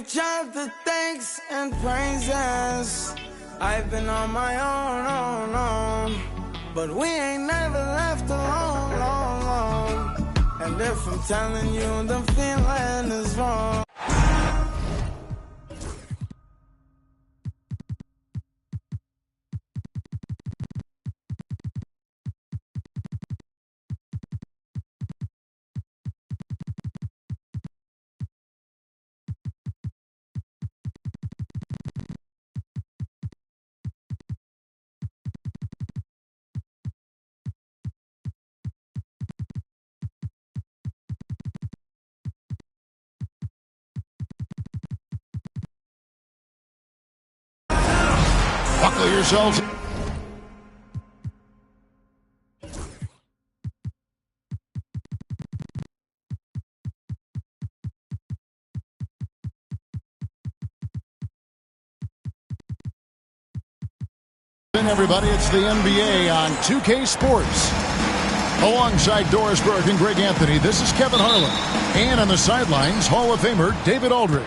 deserve the thanks and praises. I've been on my own, but we ain't never left alone. And if I'm telling you the feeling is wrong. Buckle yourselves. Everybody, it's the NBA on 2K Sports. Alongside Doris Burke and Greg Anthony, this is Kevin Harlan. And on the sidelines, Hall of Famer David Aldridge.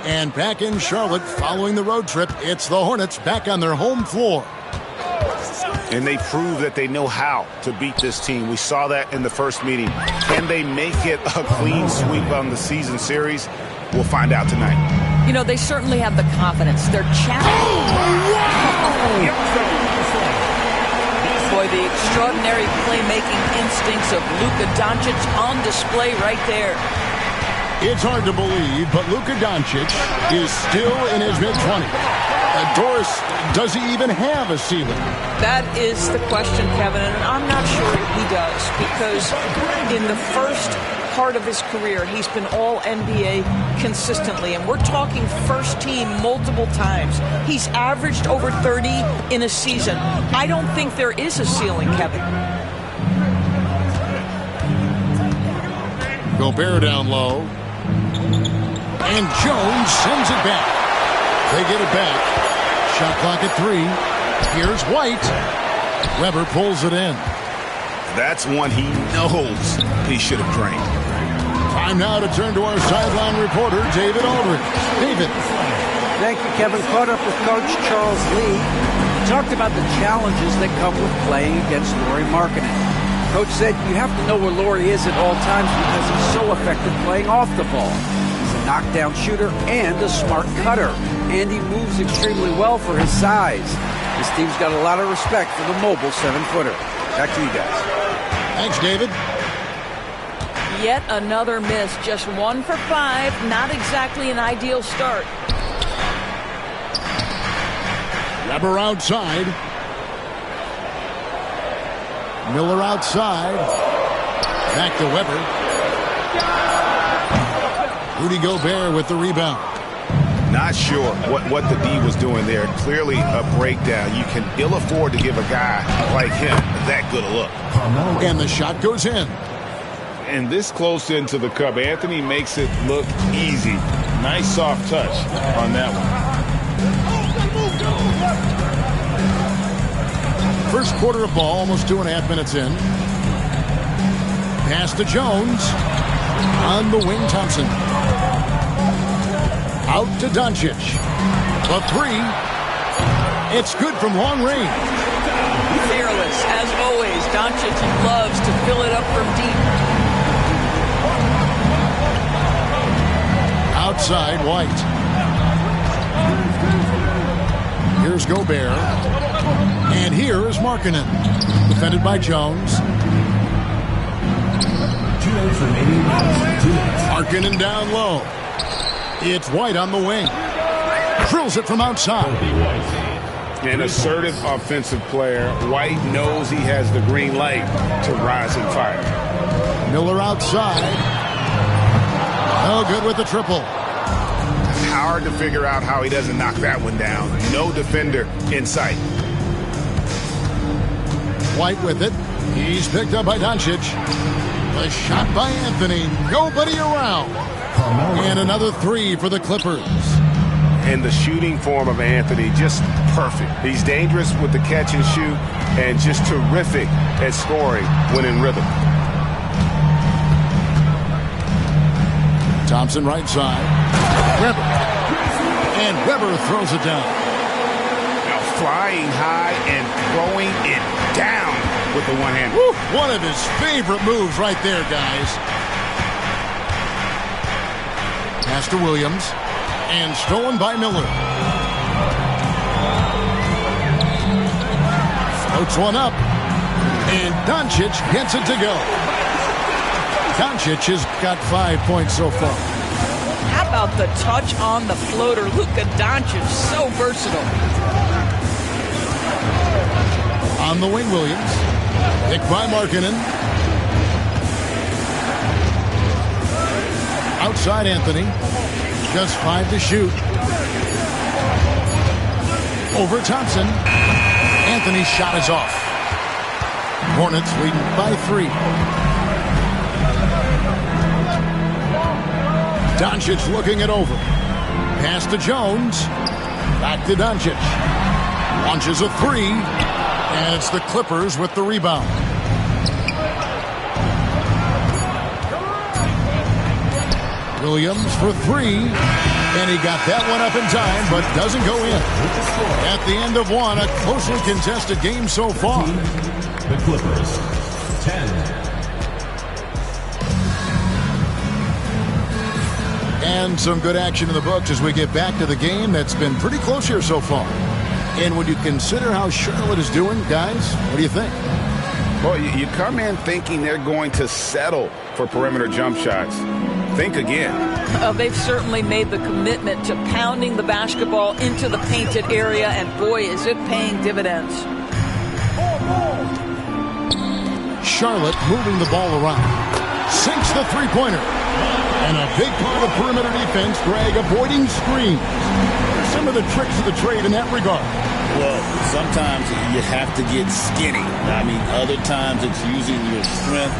And back in Charlotte following the road trip, it's the Hornets back on their home floor. And they prove that they know how to beat this team. We saw that in the first meeting. Can they make it a clean sweep on the season series? We'll find out tonight. You know, they certainly have the confidence. They're challenging. Boy, the extraordinary playmaking instincts of Luka Doncic on display right there. It's hard to believe, but Luka Doncic is still in his mid-20s. Doris, does he even have a ceiling? That is the question, Kevin, and I'm not sure he does, because in the first part of his career, he's been all NBA consistently, and we're talking first team multiple times. He's averaged over 30 in a season. I don't think there is a ceiling, Kevin. Gobert down low. And Jones sends it back. They get it back. Shot clock at 3. Here's White. Weber pulls it in. That's one he knows he should have drained. Time now to turn to our sideline reporter, David Aldridge. David. Thank you, Kevin. Caught up with Coach Charles Lee. He talked about the challenges that come with playing against Lauri Markkanen. Coach said you have to know where Lauri is at all times because he's so effective playing off the ball. He's a knockdown shooter and a smart cutter. And he moves extremely well for his size. This team's got a lot of respect for the mobile 7-footer. Back to you guys. Thanks, David. Yet another miss. Just 1 for 5. Not exactly an ideal start. Weber outside. Miller outside. Back to Weber. Rudy Gobert with the rebound. Not sure what the D was doing there. Clearly a breakdown. You can ill afford to give a guy like him that good a look. And the shot goes in. And this close into the cup, Anthony makes it look easy. Nice soft touch on that one. First quarter of ball, almost 2.5 minutes in. Pass to Jones. On the wing, Thompson. Out to Doncic. The 3. It's good from long range. Fearless, as always. Doncic loves to fill it up from deep. outside White. Here's Gobert. And here is Markkanen. Defended by Jones. Markkanen down low. It's White on the wing. Drills it from outside. An assertive offensive player. White knows he has the green light to rise and fire. Miller outside. No good with the triple. It's hard to figure out how he doesn't knock that one down. No defender in sight. White with it. He's picked up by Doncic. The shot by Anthony. Nobody around. And another three for the Clippers. And the shooting form of Anthony, just perfect. He's dangerous with the catch and shoot and just terrific at scoring when in rhythm. Thompson right side. Weber. And Weber throws it down. Now flying high and throwing it down with the one hand. One of his favorite moves right there, guys. Pass to Williams. And stolen by Miller. Floats one up. And Doncic gets it to go. Doncic has got 5 points so far. How about the touch on the floater? Luka Doncic, so versatile. On the wing, Williams. Picked by Markkanen. Outside Anthony. Just 5 to shoot. Over Thompson. Anthony's shot is off. Hornets leading by 3. Doncic looking it over. Pass to Jones. Back to Doncic. Launches a 3. And it's the Clippers with the rebound. Williams for 3. And he got that one up in time, but doesn't go in. At the end of one, a closely contested game so far. The Clippers, 10. And some good action in the books as we get back to the game that's been pretty close here so far. And when you consider how Charlotte is doing, guys, what do you think? Well, you come in thinking they're going to settle for perimeter jump shots. Think again. They've certainly made the commitment to pounding the basketball into the painted area, and boy, is it paying dividends. Charlotte moving the ball around. Sinks the three-pointer. And a big part of perimeter defense, Greg, avoiding screens. Some of the tricks of the trade in that regard. Well, sometimes you have to get skinny. I mean, other times it's using your strength.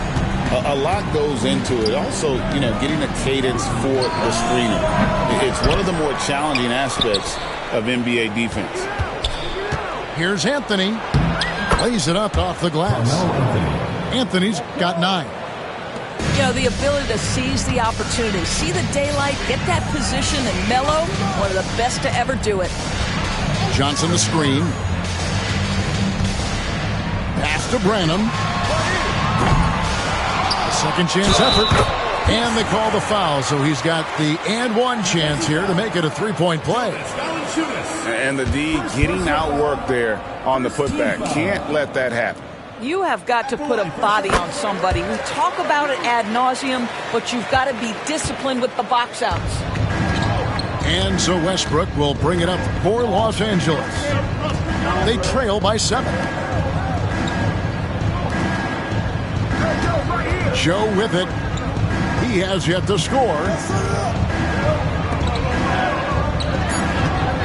A lot goes into it. Also, getting a cadence for the screener. It's one of the more challenging aspects of NBA defense. Here's Anthony. Lays it up off the glass. Anthony's got 9. The ability to seize the opportunity, see the daylight, get that position, and mellow, one of the best to ever do it. Johnson the screen. Pass to Branham. A second chance effort. And they call the foul, so he's got the and one chance here to make it a three-point play. And the D getting outworked there on the putback. Can't let that happen. You have got to put a body on somebody. We talk about it ad nauseum, but you've got to be disciplined with the box outs. And so Westbrook will bring it up for Los Angeles. They trail by 7. Joe with it. He has yet to score.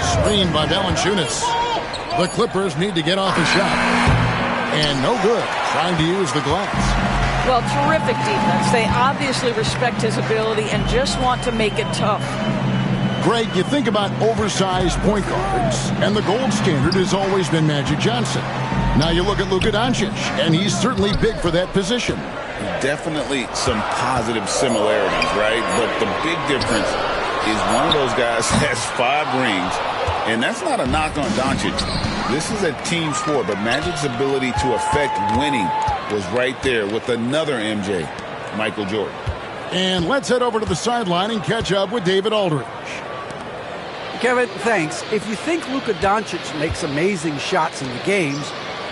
Screen by Valanciunas. The Clippers need to get off a shot. And no good, trying to use the glass. Well, terrific defense. They obviously respect his ability and just want to make it tough. Greg, you think about oversized point guards, and the gold standard has always been Magic Johnson. Now you look at Luka Doncic, and he's certainly big for that position. Definitely some positive similarities, right? But the big difference is one of those guys has 5 rings, and that's not a knock on Doncic. This is a team sport, but Magic's ability to affect winning was right there with another MJ, Michael Jordan. And let's head over to the sideline and catch up with David Aldridge. Kevin, thanks. If you think Luka Doncic makes amazing shots in the games,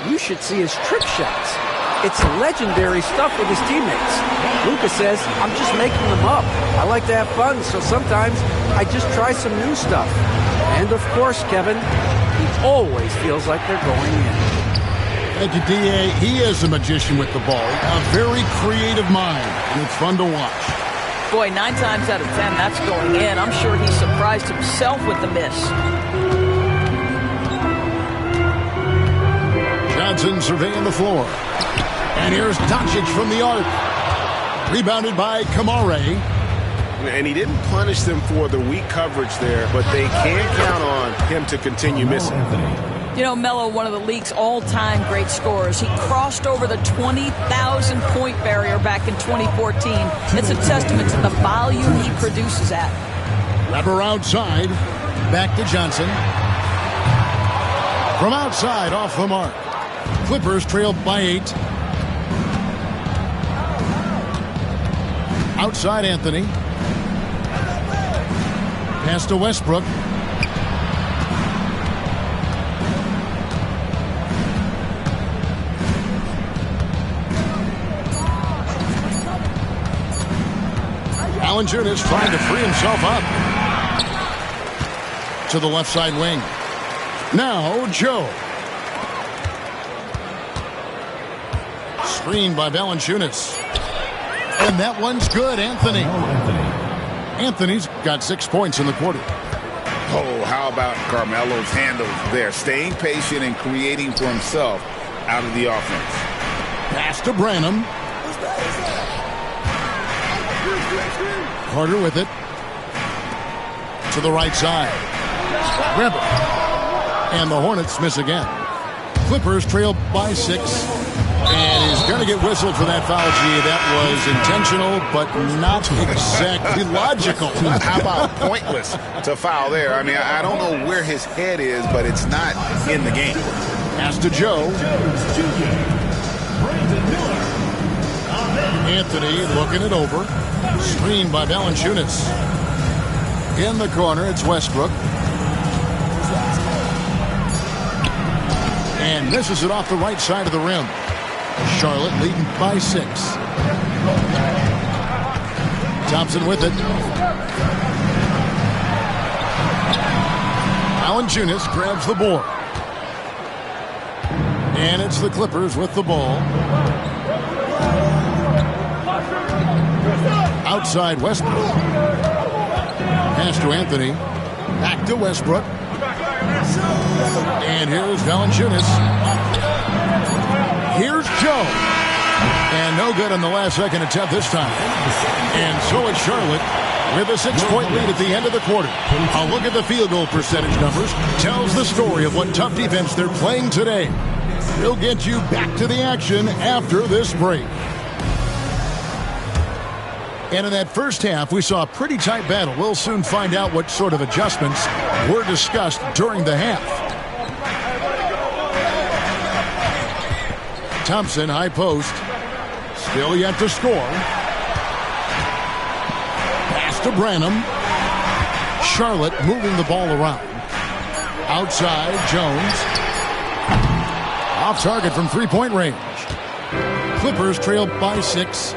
you should see his trick shots. It's legendary stuff with his teammates. Luka says, I'm just making them up. I like to have fun, so sometimes I just try some new stuff. And of course, Kevin, he always feels like they're going in. Thank you, D.A. He is a magician with the ball. A very creative mind, and it's fun to watch. Boy, 9 times out of 10, that's going in. I'm sure he surprised himself with the miss. Johnson surveying the floor. And here's Doncic from the arc. Rebounded by Kamare. And he didn't punish them for the weak coverage there, but they can count on him to continue missing. You know, Melo, one of the league's all-time great scorers. He crossed over the 20,000-point barrier back in 2014. It's a testament to the volume he produces at. Weber outside. Back to Johnson. From outside, off the mark. Clippers trail by 8. Outside Anthony. Pass to Westbrook. Valanciunas trying to free himself up. To the left side wing. Now Joe. Screened by Valanciunas. And that one's good, Anthony. Anthony's got 6 points in the quarter. Oh, how about Carmelo's handles there? Staying patient and creating for himself out of the offense. Pass to Branham. Carter with it. To the right side. Weber. And the Hornets miss again. Clippers trail by 6. And he's going to get whistled for that foul, G. That was intentional, but not exactly logical. How about pointless to foul there? I mean, I don't know where his head is, but it's not in the game. Pass to Joe. Anthony looking it over. Screened by Valanciunas. In the corner, it's Westbrook. And misses it off the right side of the rim. Charlotte leading by 6. Thompson with it. Valanciunas grabs the board. And it's the Clippers with the ball. Outside Westbrook. Pass to Anthony. Back to Westbrook. And here's Valanciunas. Here's Joe. And no good on the last second attempt this time. And so it's Charlotte with a 6-point lead at the end of the quarter. A look at the field goal percentage numbers tells the story of what tough defense they're playing today. We'll get you back to the action after this break. And in that first half, we saw a pretty tight battle. We'll soon find out what sort of adjustments were discussed during the half. Thompson, high post. Still yet to score. Pass to Branham. Charlotte moving the ball around. Outside, Jones. Off target from three-point range. Clippers trail by 6.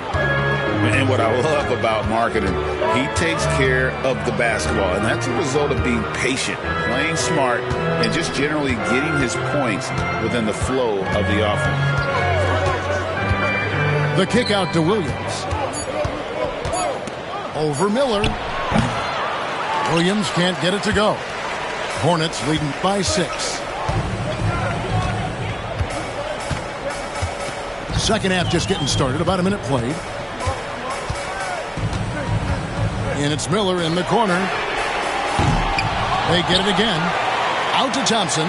And what I love about marketing, he takes care of the basketball. And that's a result of being patient, playing smart, and just generally getting his points within the flow of the offense. The kick out to Williams. Over Miller. Williams can't get it to go. Hornets leading by 6. Second half just getting started. About a minute played. And it's Miller in the corner. They get it again. Out to Thompson.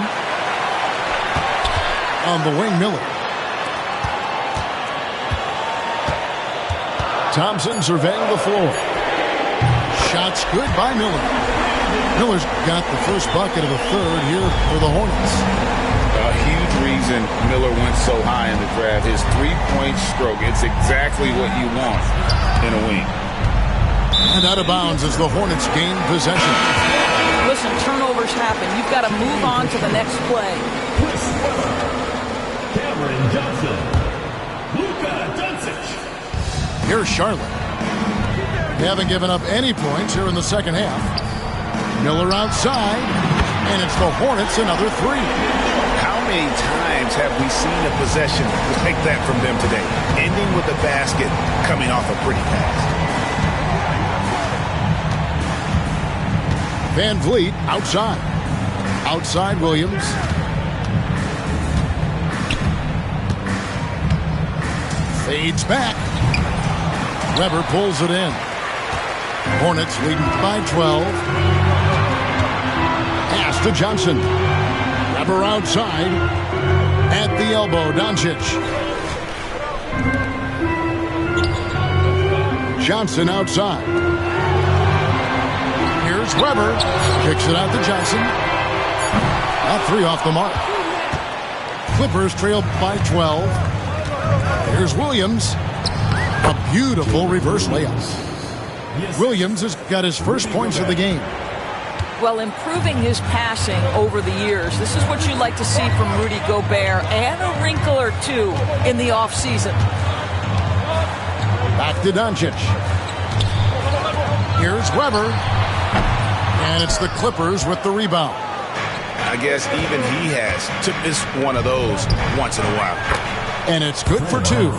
On the wing, Miller. Thompson surveying the floor. Shots good by Miller. Miller's got the first bucket of the third here for the Hornets. A huge reason Miller went so high in the draft. His three-point stroke. It's exactly what you want in a wing. And out of bounds as the Hornets gain possession. Listen, turnovers happen. You've got to move on to the next play. Cameron Johnson. Luka Doncic. Here's Charlotte. They haven't given up any points here in the second half. Miller outside. And it's the Hornets another 3. How many times have we seen a possession like that from them today? Ending with a basket, coming off a pretty pass. Van Vliet outside. Outside Williams. Fades back. Weber pulls it in. Hornets leading by 12. Pass to Johnson. Weber outside. At the elbow, Doncic. Johnson outside. Here's Weber. Kicks it out to Johnson. That three off the mark. Clippers trail by 12. Here's Williams. A beautiful reverse layup. Williams has got his first points of the game. Well, improving his passing over the years, this is what you like to see from Rudy Gobert, and a wrinkle or two in the offseason. Back to Doncic. Here's Weber. And it's the Clippers with the rebound. I guess even he has to miss one of those once in a while. And it's good for two.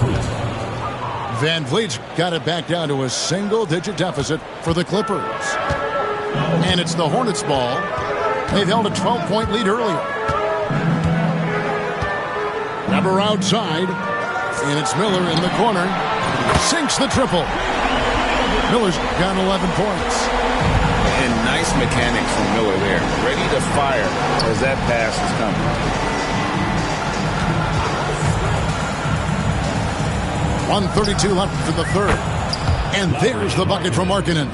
Van Vliet's got it back down to a single-digit deficit for the Clippers. And it's the Hornets' ball. They've held a 12-point lead earlier. Weber outside. And it's Miller in the corner. Sinks the triple. Miller's got 11 points. And nice mechanics from Miller there. Ready to fire as that pass is coming. 1:32 left for the third. And there's the bucket from Markkanen.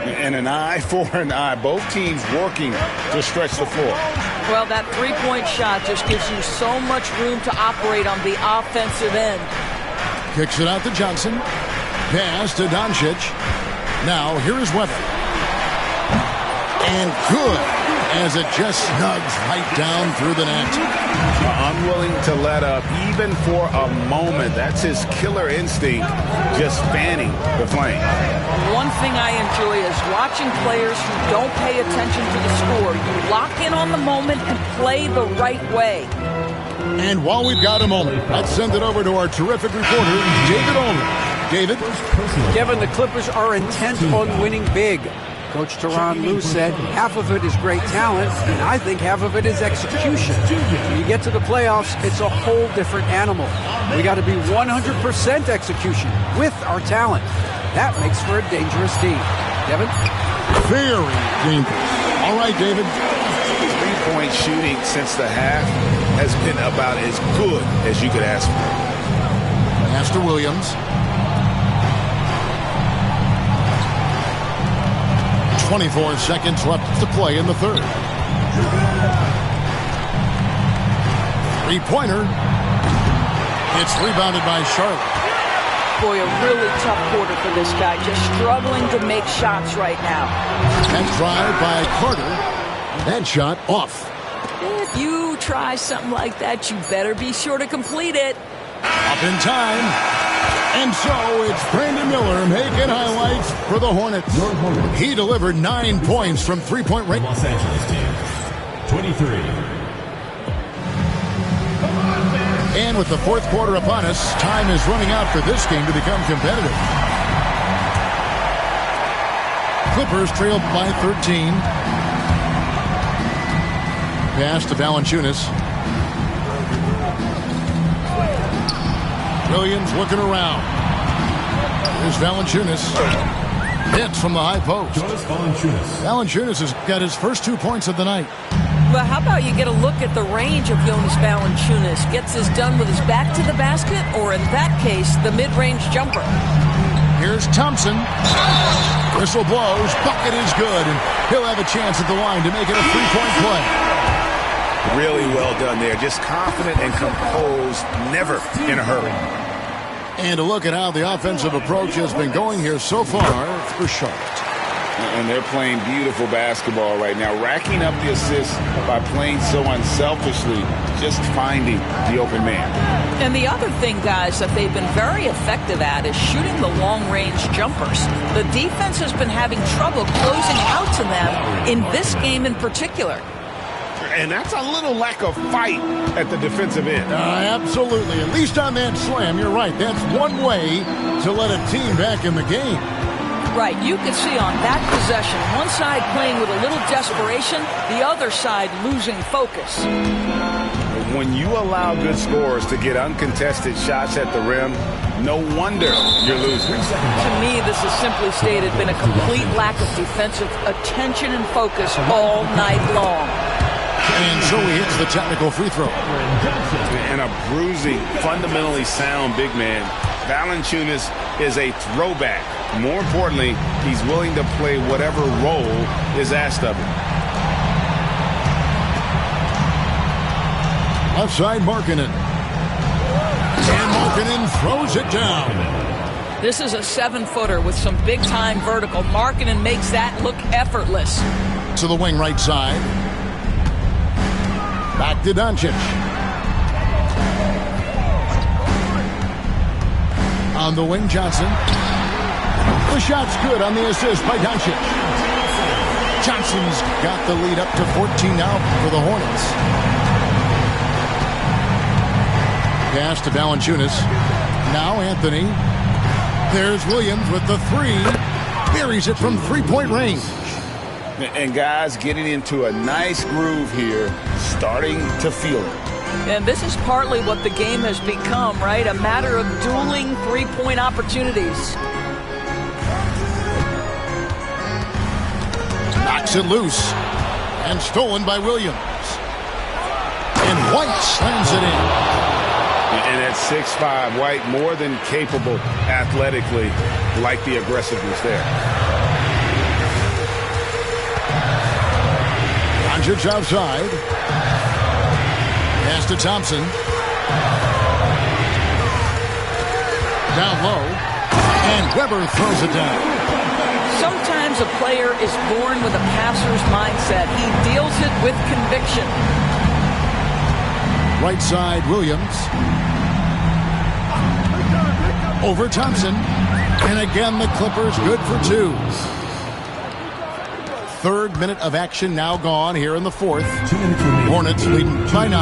And an eye for an eye. Both teams working to stretch the floor. Well, that three-point shot just gives you so much room to operate on the offensive end. Kicks it out to Johnson. Pass to Doncic. Now, here is Weber. And good, as it just snugs right down through the net. Unwilling to let up, even for a moment. That's his killer instinct, just fanning the flame. One thing I enjoy is watching players who don't pay attention to the score. You lock in on the moment and play the right way. And while we've got a moment, let's send it over to our terrific reporter, David Olin. David? Kevin, the Clippers are intent on winning big. Coach Tyronn Lue said half of it is great talent, and I think half of it is execution. When you get to the playoffs, it's a whole different animal. We got to be 100% execution with our talent. That makes for a dangerous team. Kevin? Very dangerous. All right, David. Three-point shooting since the half has been about as good as you could ask for. Pass to Williams. 24 seconds left to play in the third. Three-pointer. It's rebounded by Charlotte. Boy, a really tough quarter for this guy. Just struggling to make shots right now. And drive by Carter. That shot off. If you try something like that, you better be sure to complete it. Up in time. And so it's Brandon Miller making highlights for the Hornets. He delivered 9 points from three-point range. Los Angeles team, 23. And with the fourth quarter upon us, time is running out for this game to become competitive. Clippers trail by 13. Pass to Valanciunas. Williams looking around. Here's Valanciunas. Hits from the high post. Valanciunas has got his first 2 points of the night. Well, how about you get a look at the range of Jonas Valanciunas? Gets this done with his back to the basket, or in that case, the mid-range jumper. Here's Thompson. Whistle blows. Bucket is good, and he'll have a chance at the line to make it a three-point play. Really well done there. Just confident and composed, never in a hurry. And a look at how the offensive approach has been going here so far for Charlotte. And they're playing beautiful basketball right now, racking up the assists by playing so unselfishly, just finding the open man. And the other thing, guys, that they've been very effective at is shooting the long-range jumpers. The defense has been having trouble closing out to them in this game in particular. And that's a little lack of fight at the defensive end. Absolutely. At least on that slam, you're right. That's one way to let a team back in the game. Right. You can see on that possession, one side playing with a little desperation, the other side losing focus. When you allow good scorers to get uncontested shots at the rim, no wonder you're losing. To me, this has simply stated been a complete lack of defensive attention and focus all night long. And so he hits the technical free throw. And a bruising, fundamentally sound big man. Valanciunas is a throwback. More importantly, he's willing to play whatever role is asked of him. Left side, Markkanen. And Markkanen throws it down. This is a 7-footer with some big-time vertical. Markkanen makes that look effortless. To the wing right side. Back to Doncic. On the wing, Johnson. The shot's good on the assist by Doncic. Johnson's got the lead up to 14 now for the Hornets. Pass to Valanciunas. Now Anthony. There's Williams with the three. Buries it from three-point range. And guys getting into a nice groove here, starting to feel it. And this is partly what the game has become, right? A matter of dueling three-point opportunities. Knocks it loose. And stolen by Williams. And White slams it in. And at 6'5", White more than capable athletically, like the aggressiveness there. Doncic outside. Pass to Thompson. Down low. And Weber throws it down. Sometimes a player is born with a passer's mindset. He deals it with conviction. Right side, Williams. Over Thompson. And again, the Clippers good for two. Third minute of action now gone here in the fourth. Hornets leading by 9.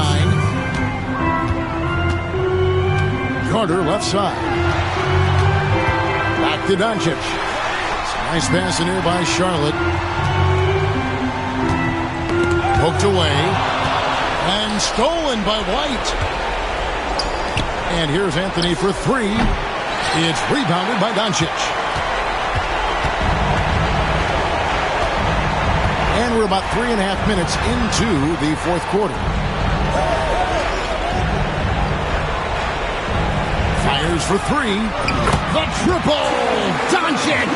Carter left side. Back to Doncic. Nice pass in here by Charlotte. Poked away. And stolen by White. And here's Anthony for three. It's rebounded by Doncic. And we're about 3.5 minutes into the fourth quarter. Fires for three. The triple! Doncic!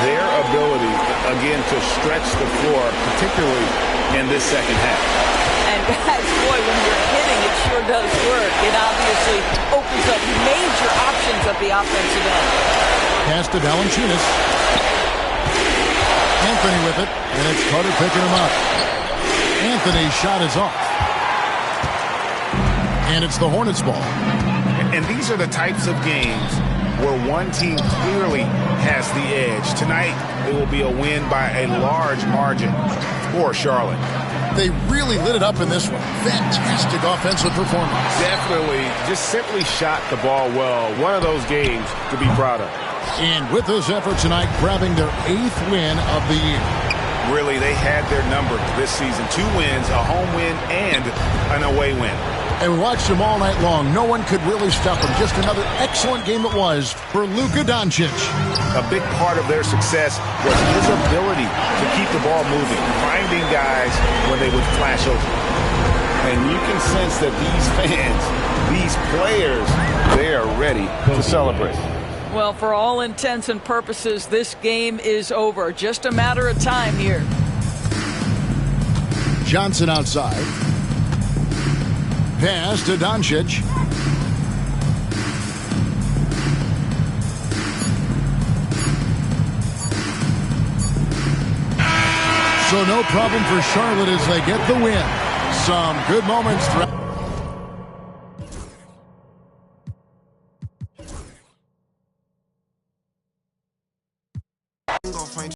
Their ability, again, to stretch the floor, particularly in this second half. And guys, boy, when you're hitting, it sure does work. It obviously opens up major options at the offensive end. Pass to Valanciunas. Anthony with it, and it's Carter picking him up. Anthony's shot is off. And it's the Hornets ball. And these are the types of games where one team clearly has the edge. Tonight, it will be a win by a large margin for Charlotte. They really lit it up in this one. Fantastic offensive performance. Definitely just simply shot the ball well. One of those games to be proud of. And with this effort tonight, grabbing their 8th win of the year. Really, they had their number this season. 2 wins, a home win, and an away win. And we watched them all night long. No one could really stop them. Just another excellent game it was for Luka Doncic. A big part of their success was his ability to keep the ball moving, finding guys when they would flash open. And you can sense that these fans, these players, they are ready to celebrate. Well, for all intents and purposes, this game is over. Just a matter of time here. Johnson outside. Pass to Doncic. So no problem for Charlotte as they get the win. Some good moments throughout.